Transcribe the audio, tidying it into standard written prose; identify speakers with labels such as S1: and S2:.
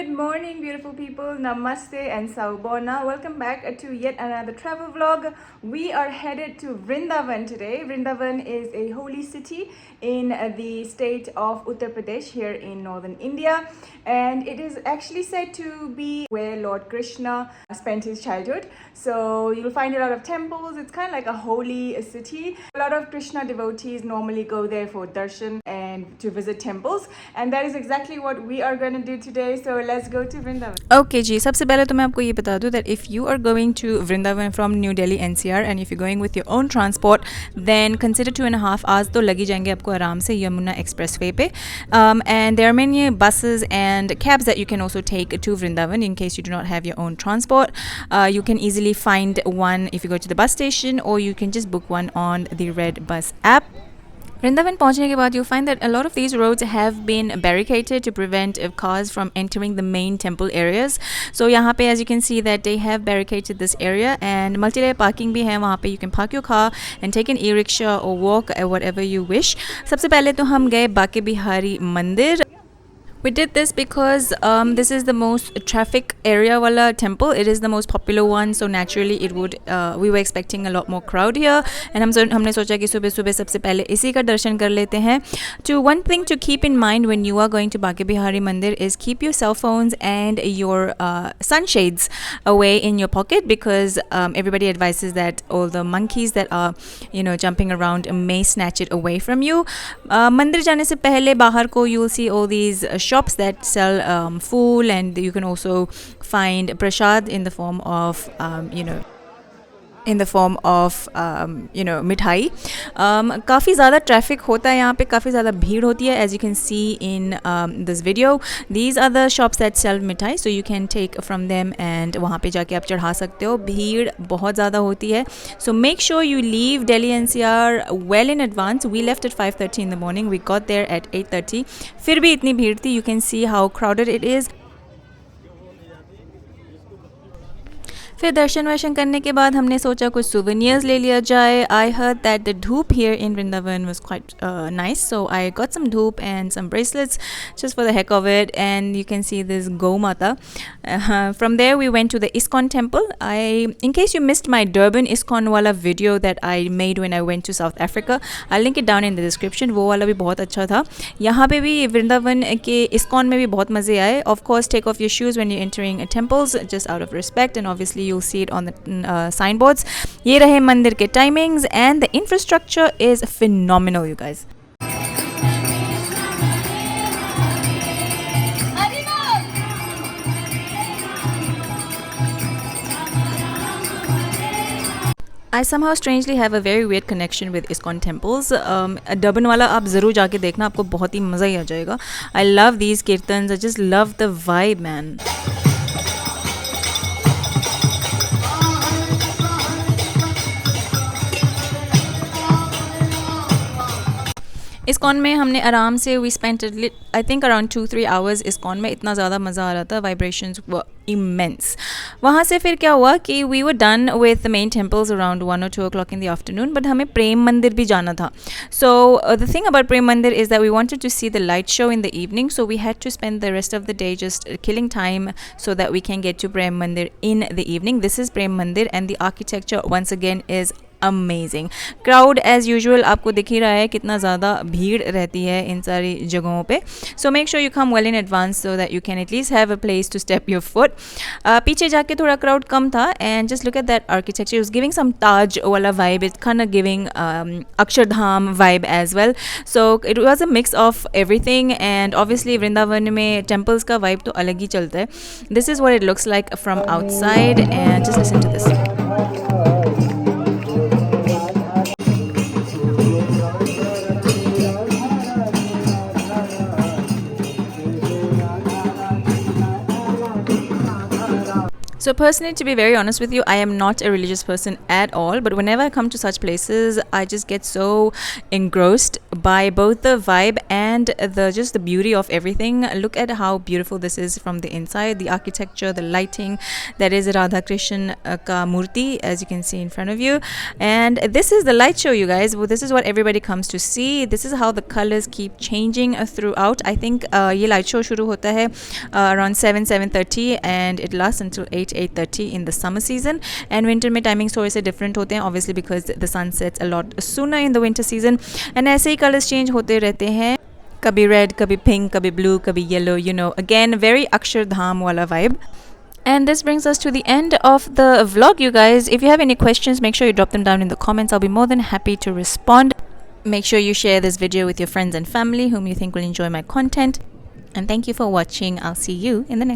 S1: Good morning, beautiful people. Namaste and Saubona. Welcome back to yet another travel vlog. We are headed to Vrindavan today. Vrindavan is a holy city in the state of Uttar Pradesh here in northern India, and it is actually said to be where Lord Krishna spent his childhood. So you'll find a lot of temples. It's kind of like a holy city. A lot of Krishna devotees normally go there for darshan and to visit temples, and that is exactly what we are going to do today. So let's go to Vrindavan.
S2: Okay जी, सबसे पहले तो मैं आपको ये बता दूँ that if you are going to Vrindavan from New Delhi NCR and if you're going with your own transport, then consider 2.5 hours तो लग ही जाएंगे आपको आराम से यमुना एक्सप्रेसवे पे. And there are many buses and cabs that you can also take to Vrindavan in case you do not have your own transport. You can easily find one if you go to the bus station, or you can just book one on the Red Bus app. Vrindavan पहुंचने के बाद you'll find that a lot of these roads have been barricaded to prevent cars from entering the main temple areas. So यहाँ पे as you can see that they have barricaded this area, and multi-layer parking भी है वहाँ पे. You can park your car and take an e-rickshaw or walk whatever you wish. सबसे पहले तो हम गए बाके बिहारी मंदिर. We did this because this is the most traffic area wala temple. It is the most popular one, so naturally it would we were expecting a lot more crowd here, and हमने सोचा कि सुबह सुबह सबसे पहले इसी का दर्शन कर लेते हैं. To one thing to keep in mind when you are going to Bake Bihari Mandir is keep your cell phones and your sunshades away in your pocket, because everybody advises that all the monkeys that are jumping around may snatch it away from you. मंदिर जाने से पहले बाहर को you will see all these shops that sell food, and you can also find prasad in the form of मिठाई. काफ़ी ज़्यादा traffic होता है यहाँ पे, काफ़ी ज़्यादा भीड़ होती है. As you can see in this video, these are the shops that sell mithai, so you can take from them and वहाँ पे जाके आप चढ़ा सकते हो. भीड़ बहुत ज़्यादा होती है, so make sure you leave Delhi NCR well in advance. We left at 5:30 in the morning. We got there at 8:30. फिर भी इतनी भीड़ थी. You can see how crowded it is. फिर दर्शन वर्शन करने के बाद हमने सोचा कुछ souvenirs ले लिया जाए. I heard that the धूप here in Vrindavan was quite nice, so I got some धूप and some bracelets just for the heck of it. And you can see this Go Mata. From there we went to the ISKCON temple. In case you missed my Durban ISKCON वाला video that I made when I went to South Africa, I'll link it down in the description. वो वाला भी बहुत अच्छा था. यहाँ पे भी वृंदावन के ISKCON में भी बहुत मज़े आए. Of course, take off your shoes when you're entering temples, just out of respect, and obviously you'll see it on the signboards. ये रहे मंदिर के timings, and the infrastructure is phenomenal, you guys. I somehow strangely have a very weird connection with ISKCON temples. Durban वाला आप ज़रूर जाके देखना, आपको बहुत ही मज़ा ही आ जाएगा. I love these kirtans. I just love the vibe, man. ISKCON में हमने आराम से we spent I think around 2-3 hours ISKCON में. इतना ज़्यादा मज़ा आ रहा था. Vibrations were immense. वहाँ से फिर क्या हुआ कि we were done with the main temples around 1 or 2 o'clock in the afternoon, but हमें प्रेम मंदिर भी जाना था. So the thing about Prem Mandir is that we wanted to see the light show in the evening, so we had to spend the rest of the day just killing time so that we can get to Prem Mandir in the evening. This is प्रेम मंदिर, and the architecture once again is amazing. Crowd as usual आपको दिख ही रहा है कितना ज़्यादा भीड़ रहती है इन सारी जगहों पे. So make sure you come well in advance so that you can at least have a place to step your foot. पीछे जाके थोड़ा क्राउड कम था, and just look at that architecture. Is giving some Taj वाला vibe. It's kind of giving Akshardham vibe as well. So it was a mix of everything, and obviously Vrindavan में temples का vibe तो अलग ही चलता है. This is what it looks like from outside, and just listen to this. So personally, to be very honest with you, I am not a religious person at all, but whenever I come to such places, I just get so engrossed by both the vibe and the beauty of everything. Look at how beautiful this is from the inside, the architecture, the lighting. That is Radha Krishna ka murti, as you can see in front of you, and this is the light show, you guys. Well, this is what everybody comes to see. This is how the colors keep changing throughout. I think ये light show शुरू होता है around 7:30 and it lasts until 8:30 in the summer season, and winter में timings थोड़े से different होते हैं, obviously because the sun sets a lot sooner in the winter season, and ऐसे ही colors change होते रहते हैं, कभी red, कभी pink, कभी blue, कभी yellow, you know, again very Akshardham वाला vibe. And this brings us to the end of the vlog, you guys. If you have any questions, make sure you drop them down in the comments. I'll be more than happy to respond. Make sure you share this video with your friends and family whom you think will enjoy my content. And thank you for watching. I'll see you in the next